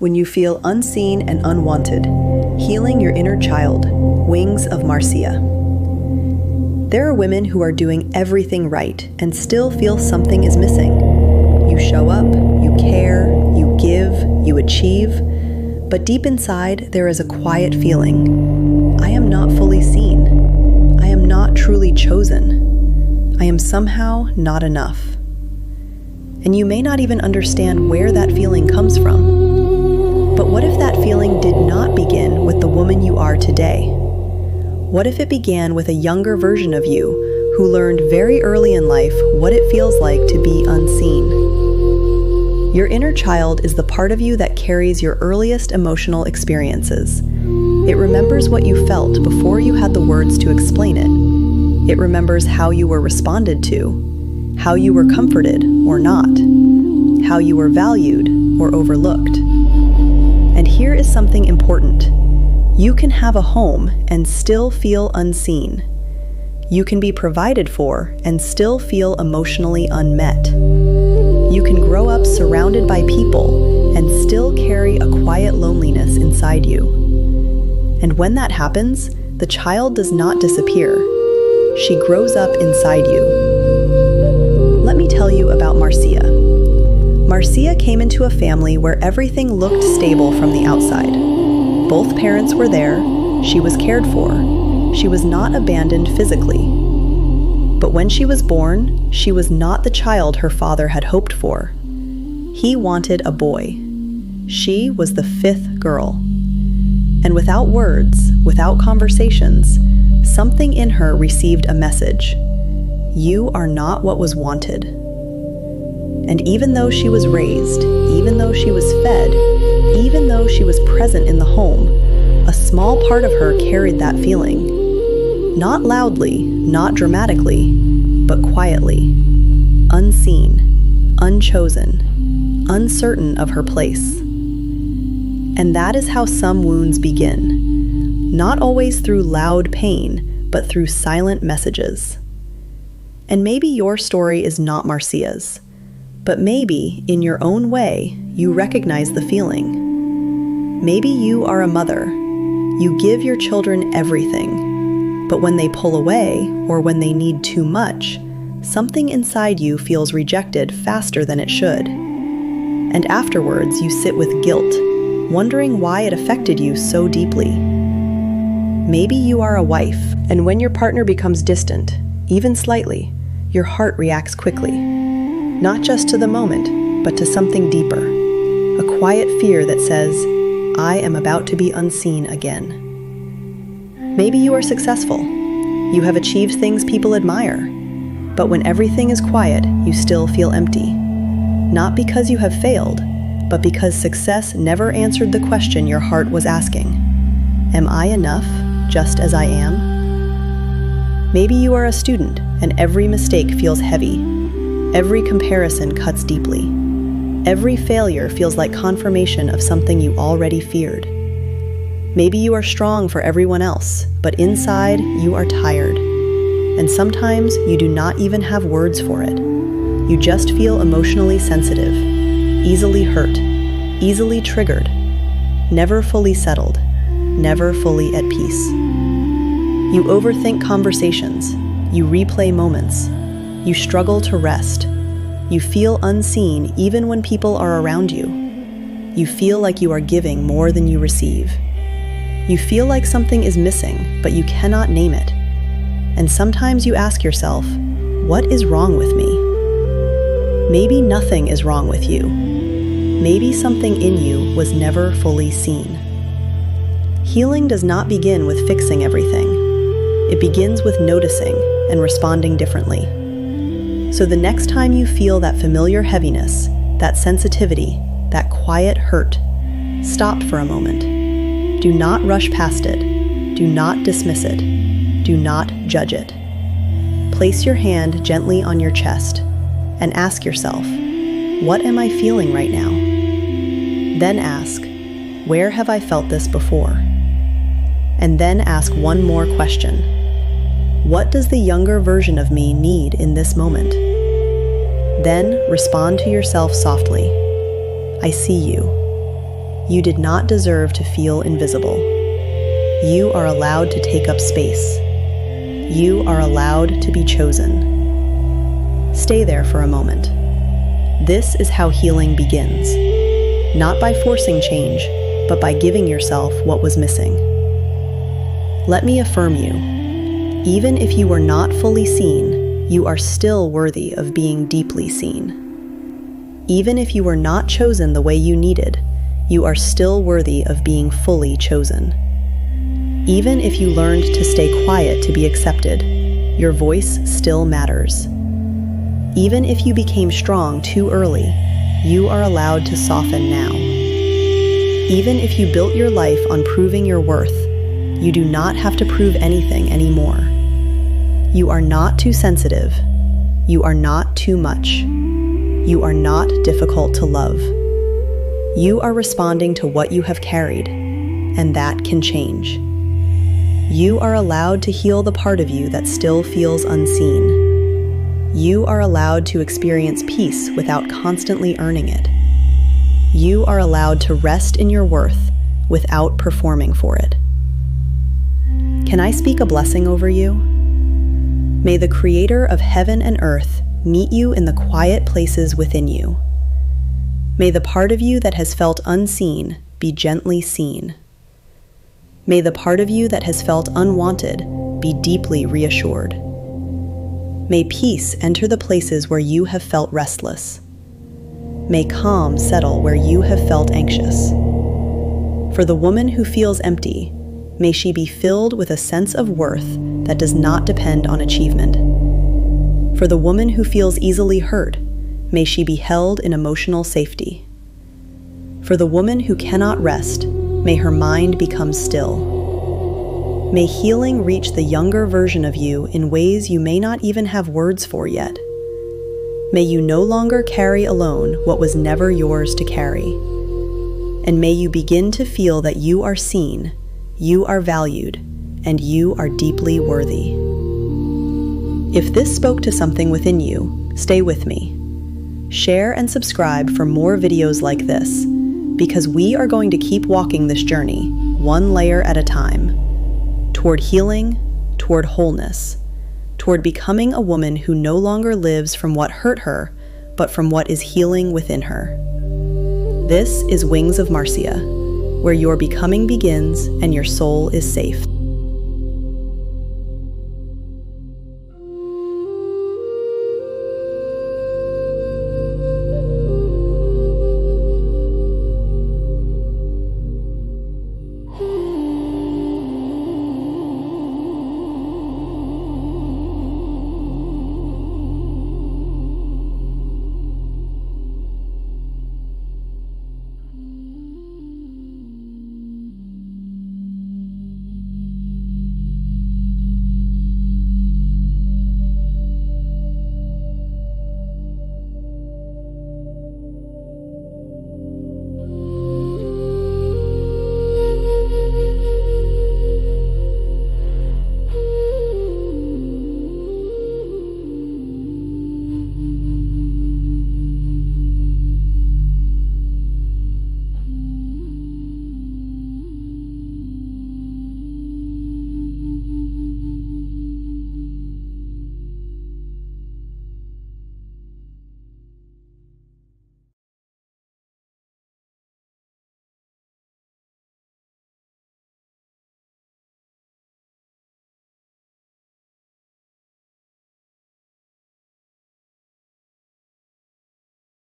When you feel unseen and unwanted, healing your inner child, Wings of Marsia. There are women who are doing everything right and still feel something is missing. You show up, you care, you give, you achieve, but deep inside there is a quiet feeling. I am not fully seen. I am not truly chosen. I am somehow not enough. And you may not even understand where that feeling comes from. But what if that feeling did not begin with the woman you are today? What if it began with a younger version of you who learned very early in life what it feels like to be unseen? Your inner child is the part of you that carries your earliest emotional experiences. It remembers what you felt before you had the words to explain it. It remembers how you were responded to, how you were comforted or not, how you were valued or overlooked. And here is something important. You can have a home and still feel unseen. You can be provided for and still feel emotionally unmet. You can grow up surrounded by people and still carry a quiet loneliness inside you. And when that happens, the child does not disappear. She grows up inside you. Let me tell you about Marsia. Marsia came into a family where everything looked stable from the outside. Both parents were there, she was cared for, she was not abandoned physically. But when she was born, she was not the child her father had hoped for. He wanted a boy. She was the fifth girl. And without words, without conversations, something in her received a message. You are not what was wanted. And even though she was raised, even though she was fed, even though she was present in the home, a small part of her carried that feeling. Not loudly, not dramatically, but quietly. Unseen, unchosen, uncertain of her place. And that is how some wounds begin. Not always through loud pain, but through silent messages. And maybe your story is not Marsia's. But maybe, in your own way, you recognize the feeling. Maybe you are a mother. You give your children everything. But when they pull away, or when they need too much, something inside you feels rejected faster than it should. And afterwards, you sit with guilt, wondering why it affected you so deeply. Maybe you are a wife, and when your partner becomes distant, even slightly, your heart reacts quickly. Not just to the moment, but to something deeper. A quiet fear that says, I am about to be unseen again. Maybe you are successful. You have achieved things people admire. But when everything is quiet, you still feel empty. Not because you have failed, but because success never answered the question your heart was asking. Am I enough, just as I am? Maybe you are a student, and every mistake feels heavy. Every comparison cuts deeply. Every failure feels like confirmation of something you already feared. Maybe you are strong for everyone else, but inside you are tired. And sometimes you do not even have words for it. You just feel emotionally sensitive, easily hurt, easily triggered, never fully settled, never fully at peace. You overthink conversations, you replay moments, you struggle to rest. You feel unseen even when people are around you. You feel like you are giving more than you receive. You feel like something is missing, but you cannot name it. And sometimes you ask yourself, what is wrong with me? Maybe nothing is wrong with you. Maybe something in you was never fully seen. Healing does not begin with fixing everything. It begins with noticing and responding differently. So the next time you feel that familiar heaviness, that sensitivity, that quiet hurt, stop for a moment. Do not rush past it. Do not dismiss it. Do not judge it. Place your hand gently on your chest and ask yourself, what am I feeling right now? Then ask, where have I felt this before? And then ask one more question. What does the younger version of me need in this moment? Then respond to yourself softly. I see you. You did not deserve to feel invisible. You are allowed to take up space. You are allowed to be chosen. Stay there for a moment. This is how healing begins. Not by forcing change, but by giving yourself what was missing. Let me affirm you. Even if you were not fully seen, you are still worthy of being deeply seen. Even if you were not chosen the way you needed, you are still worthy of being fully chosen. Even if you learned to stay quiet to be accepted, your voice still matters. Even if you became strong too early, you are allowed to soften now. Even if you built your life on proving your worth, you do not have to prove anything anymore. You are not too sensitive. You are not too much. You are not difficult to love. You are responding to what you have carried, and that can change. You are allowed to heal the part of you that still feels unseen. You are allowed to experience peace without constantly earning it. You are allowed to rest in your worth without performing for it. Can I speak a blessing over you? May the Creator of heaven and earth meet you in the quiet places within you. May the part of you that has felt unseen be gently seen. May the part of you that has felt unwanted be deeply reassured. May peace enter the places where you have felt restless. May calm settle where you have felt anxious. For the woman who feels empty, may she be filled with a sense of worth that does not depend on achievement. For the woman who feels easily hurt, may she be held in emotional safety. For the woman who cannot rest, may her mind become still. May healing reach the younger version of you in ways you may not even have words for yet. May you no longer carry alone what was never yours to carry. And may you begin to feel that you are seen, you are valued, and you are deeply worthy. If this spoke to something within you, stay with me. Share and subscribe for more videos like this, because we are going to keep walking this journey, one layer at a time, toward healing, toward wholeness, toward becoming a woman who no longer lives from what hurt her, but from what is healing within her. This is Wings of Marsia, where your becoming begins and your soul is safe.